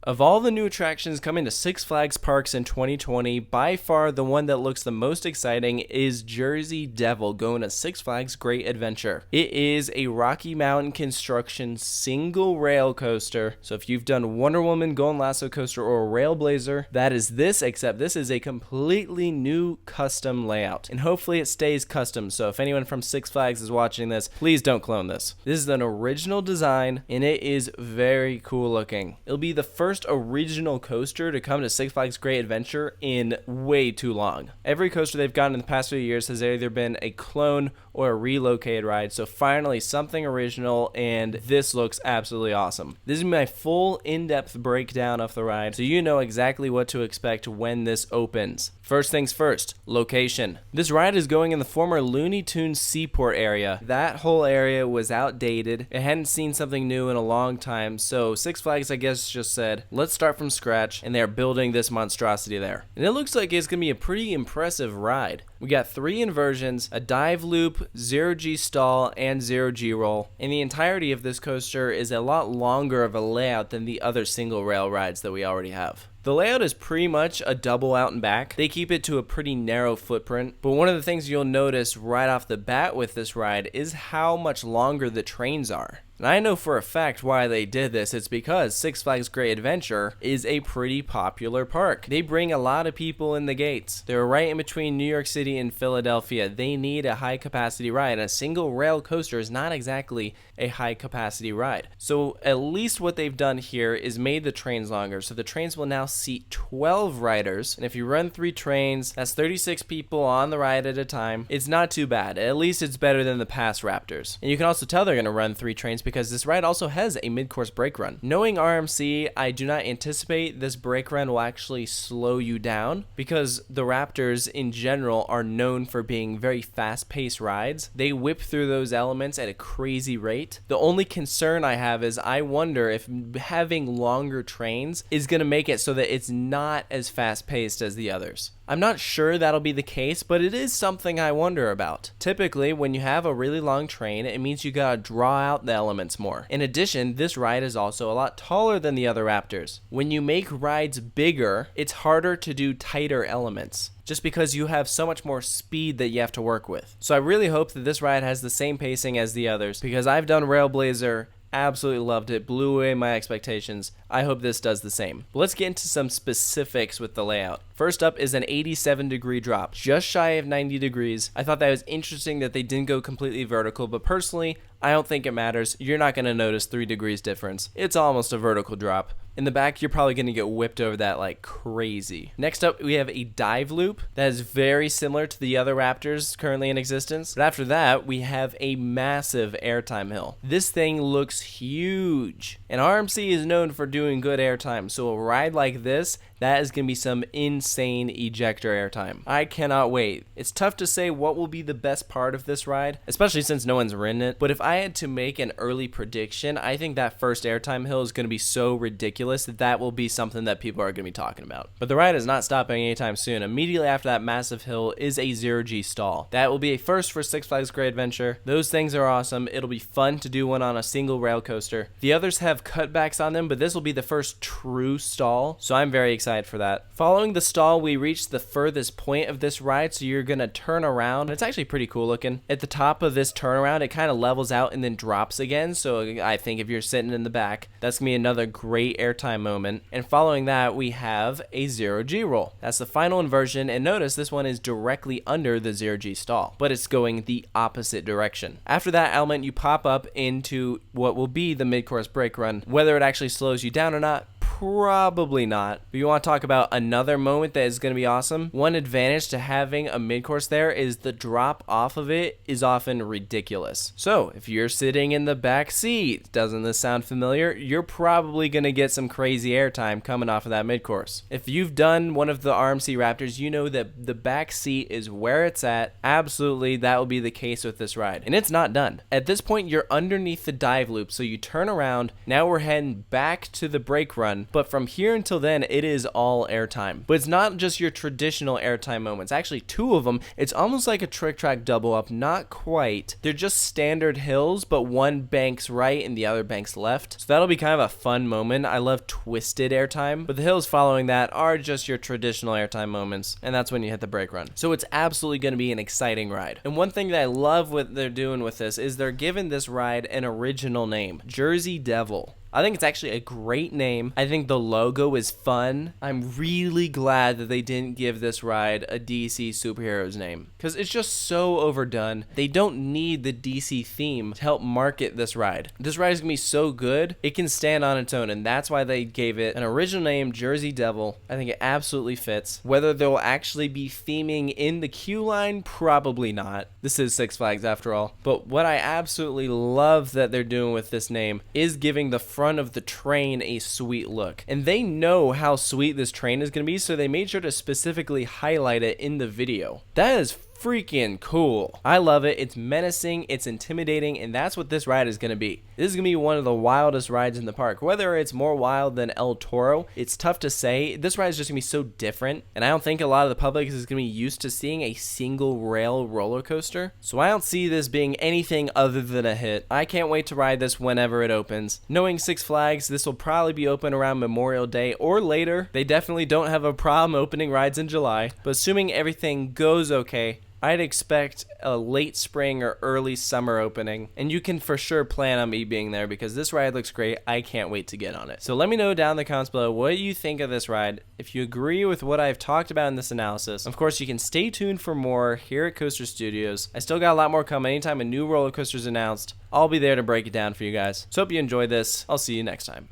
Of all the new attractions coming to Six Flags parks in 2020, by far the one that looks the most exciting is Jersey Devil going to Six Flags Great Adventure. It is a Rocky Mountain construction single rail coaster. So if you've done Wonder Woman, Golden Lasso coaster, or Railblazer, that is this, except this is a completely new custom layout. And hopefully it stays custom. So if anyone from Six Flags is watching this, please don't clone this. This is an original design and it is very cool looking. It'll be the first original coaster to come to Six Flags Great Adventure in way too long. Every coaster they've gotten in the past few years has either been a clone or a relocated ride, so finally something original, and this looks absolutely awesome. This is my full in-depth breakdown of the ride, so you know exactly what to expect when this opens. First things first, location. This ride is going in the former Looney Tunes Seaport area. That whole area was outdated. It hadn't seen something new in a long time, so Six Flags, I guess, just said, let's start from scratch, and they're building this monstrosity there. And it looks like it's going to be a pretty impressive ride. We got 3 inversions, a dive loop, 0G stall, and 0G roll. And the entirety of this coaster is a lot longer of a layout than the other single rail rides that we already have. The layout is pretty much a double out and back. They keep it to a pretty narrow footprint, but one of the things you'll notice right off the bat with this ride is how much longer the trains are. And I know for a fact why they did this. It's because Six Flags Great Adventure is a pretty popular park. They bring a lot of people in the gates. They're right in between New York City and Philadelphia. They need a high capacity ride, and a single rail coaster is not exactly a high capacity ride. So at least what they've done here is made the trains longer. So the trains will now seat 12 riders, and if you run 3 trains, that's 36 people on the ride at a time. It's not too bad. At least it's better than the past Raptors. And you can also tell they're going to run 3 trains because this ride also has a mid-course brake run. Knowing RMC, I do not anticipate this brake run will actually slow you down because the Raptors in general are known for being very fast-paced rides. They whip through those elements at a crazy rate. The only concern I have is I wonder if having longer trains is going to make it so that it's not as fast-paced as the others. I'm not sure that'll be the case, but it is something I wonder about. Typically, when you have a really long train, it means you gotta draw out the elements more. In addition, this ride is also a lot taller than the other Raptors. When you make rides bigger, it's harder to do tighter elements, just because you have so much more speed that you have to work with. So I really hope that this ride has the same pacing as the others, because I've done Railblazer, absolutely loved it, blew away my expectations. I hope this does the same. But let's get into some specifics with the layout. First up is an 87-degree drop, just shy of 90 degrees. I thought that was interesting that they didn't go completely vertical, but personally, I don't think it matters. You're not going to notice 3 degrees difference. It's almost a vertical drop. In the back, you're probably going to get whipped over that like crazy. Next up, we have a dive loop that is very similar to the other Raptors currently in existence. But after that, we have a massive airtime hill. This thing looks huge. And RMC is known for doing good airtime. So a ride like this, that is going to be some insane ejector airtime. I cannot wait. It's tough to say what will be the best part of this ride, especially since no one's ridden it. But if I had to make an early prediction, I think that first airtime hill is going to be so ridiculous that that will be something that people are going to be talking about. But the ride is not stopping anytime soon. Immediately after that massive hill is a 0G stall. That will be a first for Six Flags Great Adventure. Those things are awesome. It'll be fun to do one on a single rail coaster. The others have cutbacks on them, but this will be the first true stall, so I'm very excited for that. Following the stall, we reach the furthest point of this ride, so you're gonna turn around. It's actually pretty cool looking. At the top of this turnaround, it kind of levels out and then drops again, so I think if you're sitting in the back, that's gonna be another great airtime moment. And following that, we have a 0G roll. That's the final inversion, and notice this one is directly under the 0G stall, but it's going the opposite direction. After that element, you pop up into what will be the mid-course brake run. Whether it actually slows you down or not, probably not. But you want to talk about another moment that is going to be awesome? One advantage to having a mid-course there is the drop off of it is often ridiculous. So if you're sitting in the back seat, doesn't this sound familiar? You're probably going to get some crazy airtime coming off of that mid-course. If you've done one of the RMC Raptors, you know that the back seat is where it's at. Absolutely, that will be the case with this ride. And it's not done. At this point, you're underneath the dive loop, so you turn around. Now we're heading back to the brake run. but from here until then, it is all airtime. But it's not just your traditional airtime moments. Actually, two of them, it's almost like a trick track double up, not quite. They're just standard hills, but one banks right and the other banks left. So that'll be kind of a fun moment. I love twisted airtime, but the hills following that are just your traditional airtime moments, and that's when you hit the brake run. So it's absolutely going to be an exciting ride. And one thing that I love what they're doing with this is they're giving this ride an original name, Jersey Devil. I think it's actually a great name. I think the logo is fun. I'm really glad that they didn't give this ride a DC superhero's name, because it's just so overdone. They don't need the DC theme to help market this ride. This ride is going to be so good, it can stand on its own, and that's why they gave it an original name, Jersey Devil. I think it absolutely fits. Whether they'll actually be theming in the queue line, probably not. This is Six Flags after all. But what I absolutely love that they're doing with this name is giving the front of the train a sweet look. And they know how sweet this train is going to be, so they made sure to specifically highlight it in the video. That is freaking cool. I love it. It's menacing, it's intimidating, and that's what this ride is going to be. This is going to be one of the wildest rides in the park. Whether it's more wild than El Toro, it's tough to say. This ride is just going to be so different, and I don't think a lot of the public is going to be used to seeing a single rail roller coaster. So I don't see this being anything other than a hit. I can't wait to ride this whenever it opens. Knowing Six Flags, this will probably be open around Memorial Day or later. They definitely don't have a problem opening rides in July, but assuming everything goes okay, I'd expect a late spring or early summer opening, and you can for sure plan on me being there because this ride looks great. I can't wait to get on it. So let me know down in the comments below what you think of this ride. If you agree with what I've talked about in this analysis, of course you can stay tuned for more here at Coaster Studios. I still got a lot more coming. Anytime a new roller coaster is announced, I'll be there to break it down for you guys. So hope you enjoyed this. I'll see you next time.